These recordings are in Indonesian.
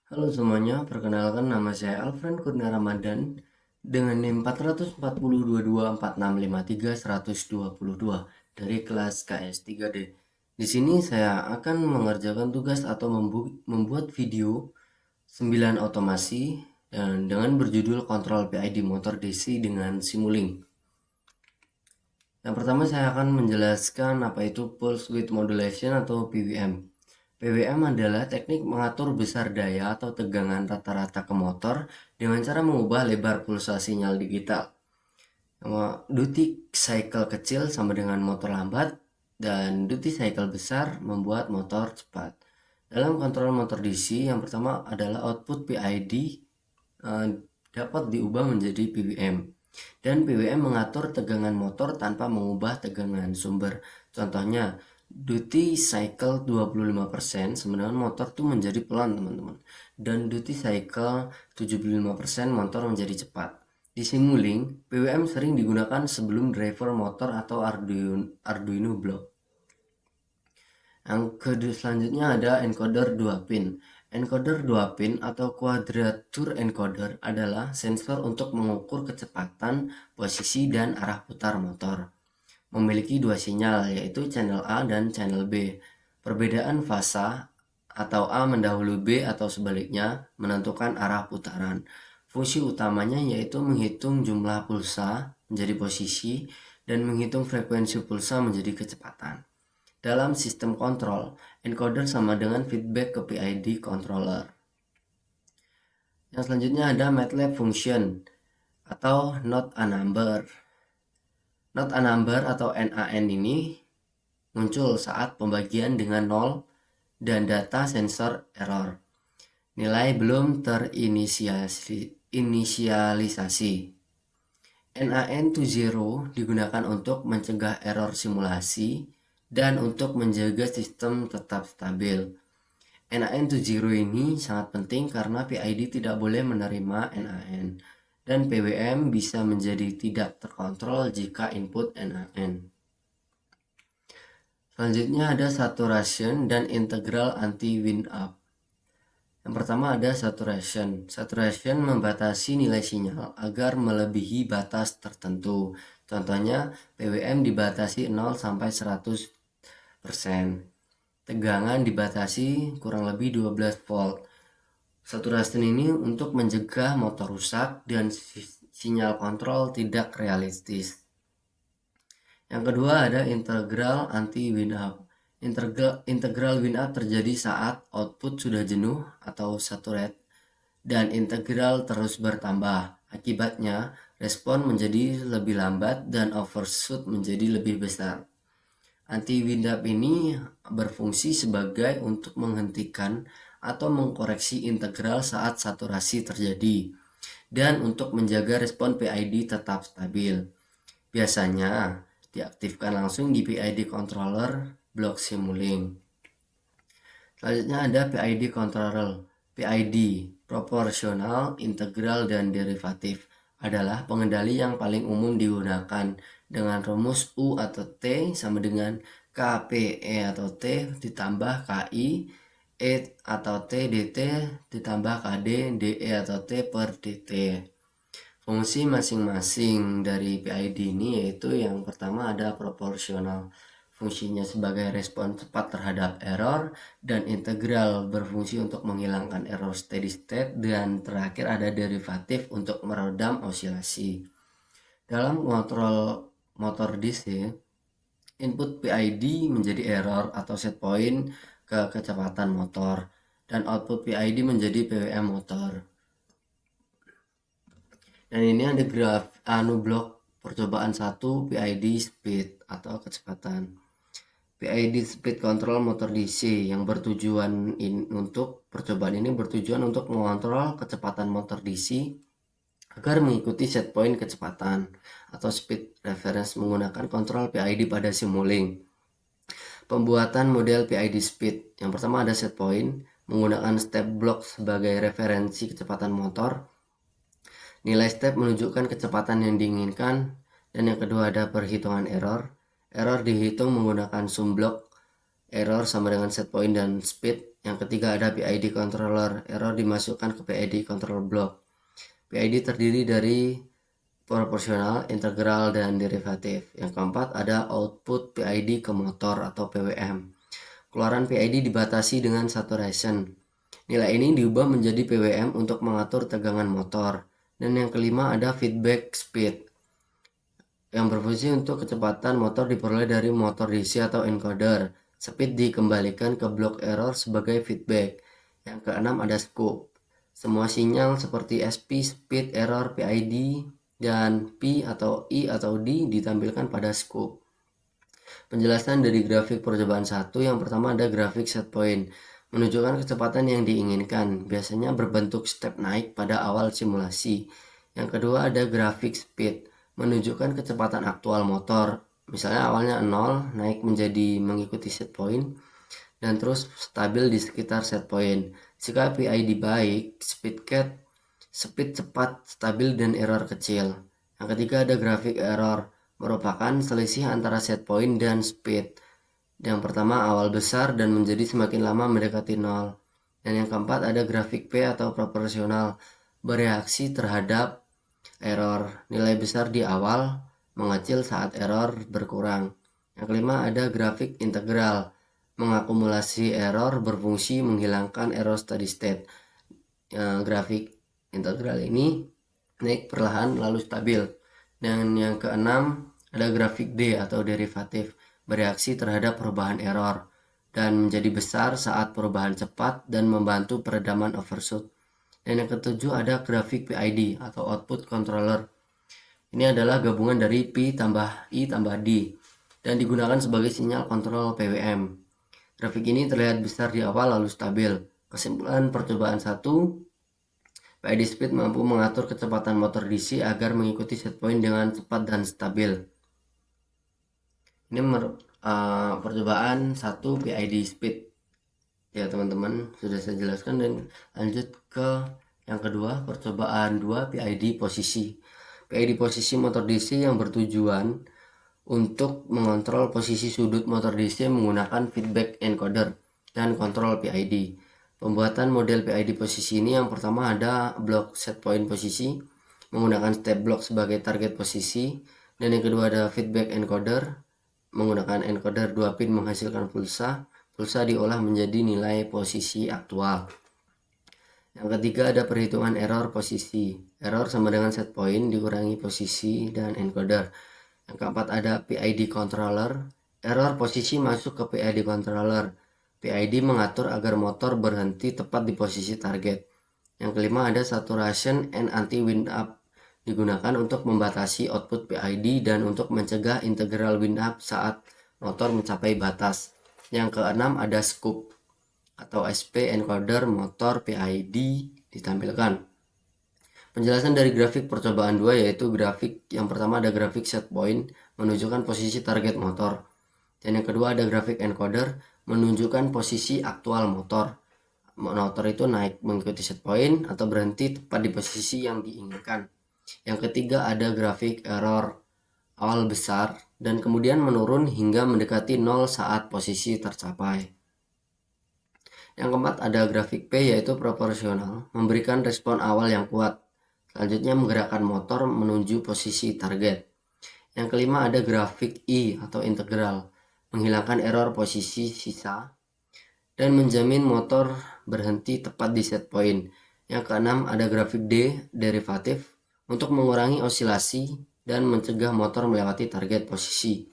Halo semuanya, perkenalkan nama saya Alfred Kurnia Ramadan dengan NIM 440224653-122 dari kelas KS3D. Di sini saya akan mengerjakan tugas atau membuat video 9 otomasi dan dengan berjudul kontrol PID motor DC dengan Simulink. Yang pertama saya akan menjelaskan apa itu Pulse Width Modulation atau PWM. PWM adalah teknik mengatur besar daya atau tegangan rata-rata ke motor dengan cara mengubah lebar pulsa sinyal digital. Duty cycle kecil sama dengan motor lambat dan duty cycle besar membuat motor cepat. Dalam kontrol motor DC, yang pertama adalah output PID dapat diubah menjadi PWM. Dan PWM mengatur tegangan motor tanpa mengubah tegangan sumber. Contohnya, duty cycle 25% sebenarnya motor tuh menjadi pelan teman-teman. Dan duty cycle 75% motor menjadi cepat. Di Simulink, PWM sering digunakan sebelum driver motor atau Arduino block. Yang kedua selanjutnya ada encoder 2 pin. Encoder 2 pin atau quadrature encoder adalah sensor untuk mengukur kecepatan, posisi, dan arah putar motor. Memiliki dua sinyal yaitu channel A dan channel B. Perbedaan fasa atau A mendahului B atau sebaliknya menentukan arah putaran. Fungsi utamanya yaitu menghitung jumlah pulsa menjadi posisi dan menghitung frekuensi pulsa menjadi kecepatan. Dalam sistem kontrol, encoder sama dengan feedback ke PID controller. Yang selanjutnya ada MATLAB function atau not a number. Not a number atau NaN ini muncul saat pembagian dengan 0 dan data sensor error. Nilai belum terinisialisasi. NaN to 0 digunakan untuk mencegah error simulasi dan untuk menjaga sistem tetap stabil. NaN to 0 ini sangat penting karena PID tidak boleh menerima NaN dan PWM bisa menjadi tidak terkontrol jika input NaN. Selanjutnya ada saturation dan integral anti-wind up. Yang pertama ada saturation. Saturation membatasi nilai sinyal agar melebihi batas tertentu. Contohnya PWM dibatasi 0 sampai 100%. Tegangan dibatasi kurang lebih 12 volt. Saturation ini untuk mencegah motor rusak dan sinyal kontrol tidak realistis. Yang kedua ada integral anti-wind up. Integral wind up terjadi saat output sudah jenuh atau saturate dan integral terus bertambah. Akibatnya respon menjadi lebih lambat dan overshoot menjadi lebih besar. Anti-wind up ini berfungsi sebagai untuk menghentikan atau mengkoreksi integral saat saturasi terjadi dan untuk menjaga respon PID tetap stabil. Biasanya diaktifkan langsung di PID controller blok Simulink. Selanjutnya ada PID controller. PID, proporsional, integral, dan derivatif adalah pengendali yang paling umum digunakan dengan rumus U atau T sama dengan KPE atau T ditambah KI, E atau T dt ditambah KD, DE atau T per dt. Fungsi masing-masing dari PID ini yaitu yang pertama ada proporsional. Fungsinya sebagai respon cepat terhadap error dan integral berfungsi untuk menghilangkan error steady state dan terakhir ada derivatif untuk meredam osilasi. Dalam kontrol motor DC, input PID menjadi error atau set point ke kecepatan motor dan output PID menjadi PWM motor. Dan ini ada graf blok percobaan 1 PID speed atau kecepatan. PID speed control motor DC yang bertujuan untuk percobaan ini bertujuan untuk mengontrol kecepatan motor DC agar mengikuti set point kecepatan atau speed reference menggunakan kontrol PID pada Simulink. Pembuatan model PID speed. Yang pertama ada set point menggunakan step block sebagai referensi kecepatan motor. Nilai step menunjukkan kecepatan yang diinginkan. Dan yang kedua ada perhitungan error. Error dihitung menggunakan sum block error sama dengan set point dan speed. Yang ketiga ada PID controller, error dimasukkan ke PID control block. PID terdiri dari proporsional, integral, dan derivatif. Yang keempat ada output PID ke motor atau PWM. Keluaran PID dibatasi dengan saturation. Nilai ini diubah menjadi PWM untuk mengatur tegangan motor. Dan yang kelima ada feedback speed, yang berfungsi untuk kecepatan motor diperoleh dari motor DC atau encoder. Speed dikembalikan ke blok error sebagai feedback. Yang keenam ada scope. Semua sinyal seperti SP, speed, error, PID, dan P atau I atau D ditampilkan pada scope. Penjelasan dari grafik percobaan 1, yang pertama ada grafik set point, menunjukkan kecepatan yang diinginkan, biasanya berbentuk step naik pada awal simulasi. Yang kedua ada grafik speed, menunjukkan kecepatan aktual motor, misalnya awalnya 0, naik menjadi mengikuti set point, dan terus stabil di sekitar set point. Jika PID baik, speed cepat, stabil, dan error kecil. Yang ketiga ada grafik error, merupakan selisih antara set point dan speed. Yang pertama awal besar dan menjadi semakin lama mendekati 0. Dan yang keempat ada grafik P atau proporsional, bereaksi terhadap error, nilai besar di awal, mengecil saat error berkurang. Yang kelima ada grafik integral, mengakumulasi error, berfungsi menghilangkan error steady state. Grafik integral ini naik perlahan lalu stabil. Dan yang keenam ada grafik D atau derivatif, bereaksi terhadap perubahan error dan menjadi besar saat perubahan cepat dan membantu peredaman overshoot. Dan yang ketujuh ada grafik PID atau output controller. Ini adalah gabungan dari P tambah I tambah D dan digunakan sebagai sinyal kontrol PWM. Grafik ini terlihat besar di awal lalu stabil. Kesimpulan percobaan 1, PID speed mampu mengatur kecepatan motor DC agar mengikuti set point dengan cepat dan stabil. Ini percobaan 1 PID speed. Ya teman-teman, sudah saya jelaskan, dan lanjut ke yang kedua, percobaan 2 PID posisi. PID posisi motor DC yang bertujuan untuk mengontrol posisi sudut motor DC menggunakan feedback encoder dan kontrol PID. Pembuatan model PID posisi ini, yang pertama ada blok set point posisi menggunakan step block sebagai target posisi, dan yang kedua ada feedback encoder menggunakan encoder 2 pin menghasilkan pulsa diolah menjadi nilai posisi aktual. Yang ketiga ada perhitungan error posisi. Error sama dengan set point dikurangi posisi dan encoder. Yang keempat ada PID controller. Error posisi masuk ke PID controller. PID mengatur agar motor berhenti tepat di posisi target. Yang kelima ada saturation and anti-wind up, digunakan untuk membatasi output PID dan untuk mencegah integral wind up saat motor mencapai batas. Yang keenam ada scope atau SP encoder motor PID ditampilkan. Penjelasan dari grafik percobaan 2, yaitu grafik yang pertama ada grafik set point menunjukkan posisi target motor, dan yang kedua ada grafik encoder menunjukkan posisi aktual motor. Motor itu naik mengikuti set point atau berhenti tepat di posisi yang diinginkan. Yang ketiga ada grafik error, awal besar dan kemudian menurun hingga mendekati 0 saat posisi tercapai. Yang keempat ada grafik P, yaitu proporsional, memberikan respon awal yang kuat, selanjutnya menggerakkan motor menuju posisi target. Yang kelima ada grafik I atau integral, menghilangkan error posisi sisa dan menjamin motor berhenti tepat di set point. Yang keenam ada grafik D derivatif, untuk mengurangi osilasi dan mencegah motor melewati target posisi.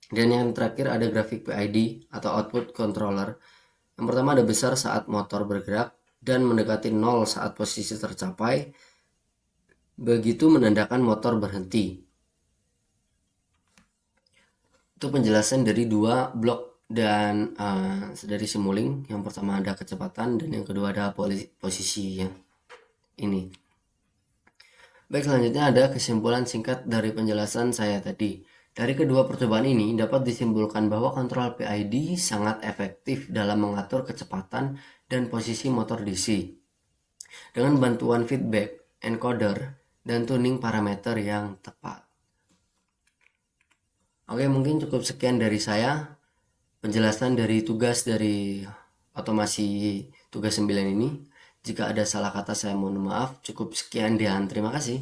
Dan yang terakhir ada grafik PID atau output controller. Yang pertama ada besar saat motor bergerak dan mendekati 0 saat posisi tercapai, begitu menandakan motor berhenti. Itu penjelasan dari dua blok dan dari Simulink. Yang pertama ada kecepatan dan yang kedua ada posisi ya. Ini. Baik, selanjutnya ada kesimpulan singkat dari penjelasan saya tadi. Dari kedua percobaan ini dapat disimpulkan bahwa kontrol PID sangat efektif dalam mengatur kecepatan dan posisi motor DC dengan bantuan feedback, encoder, dan tuning parameter yang tepat. Oke, mungkin cukup sekian dari saya. penjelasan dari tugas dari otomasi tugas 9 ini. Jika ada salah kata saya mohon maaf. Cukup sekian, dan terima kasih.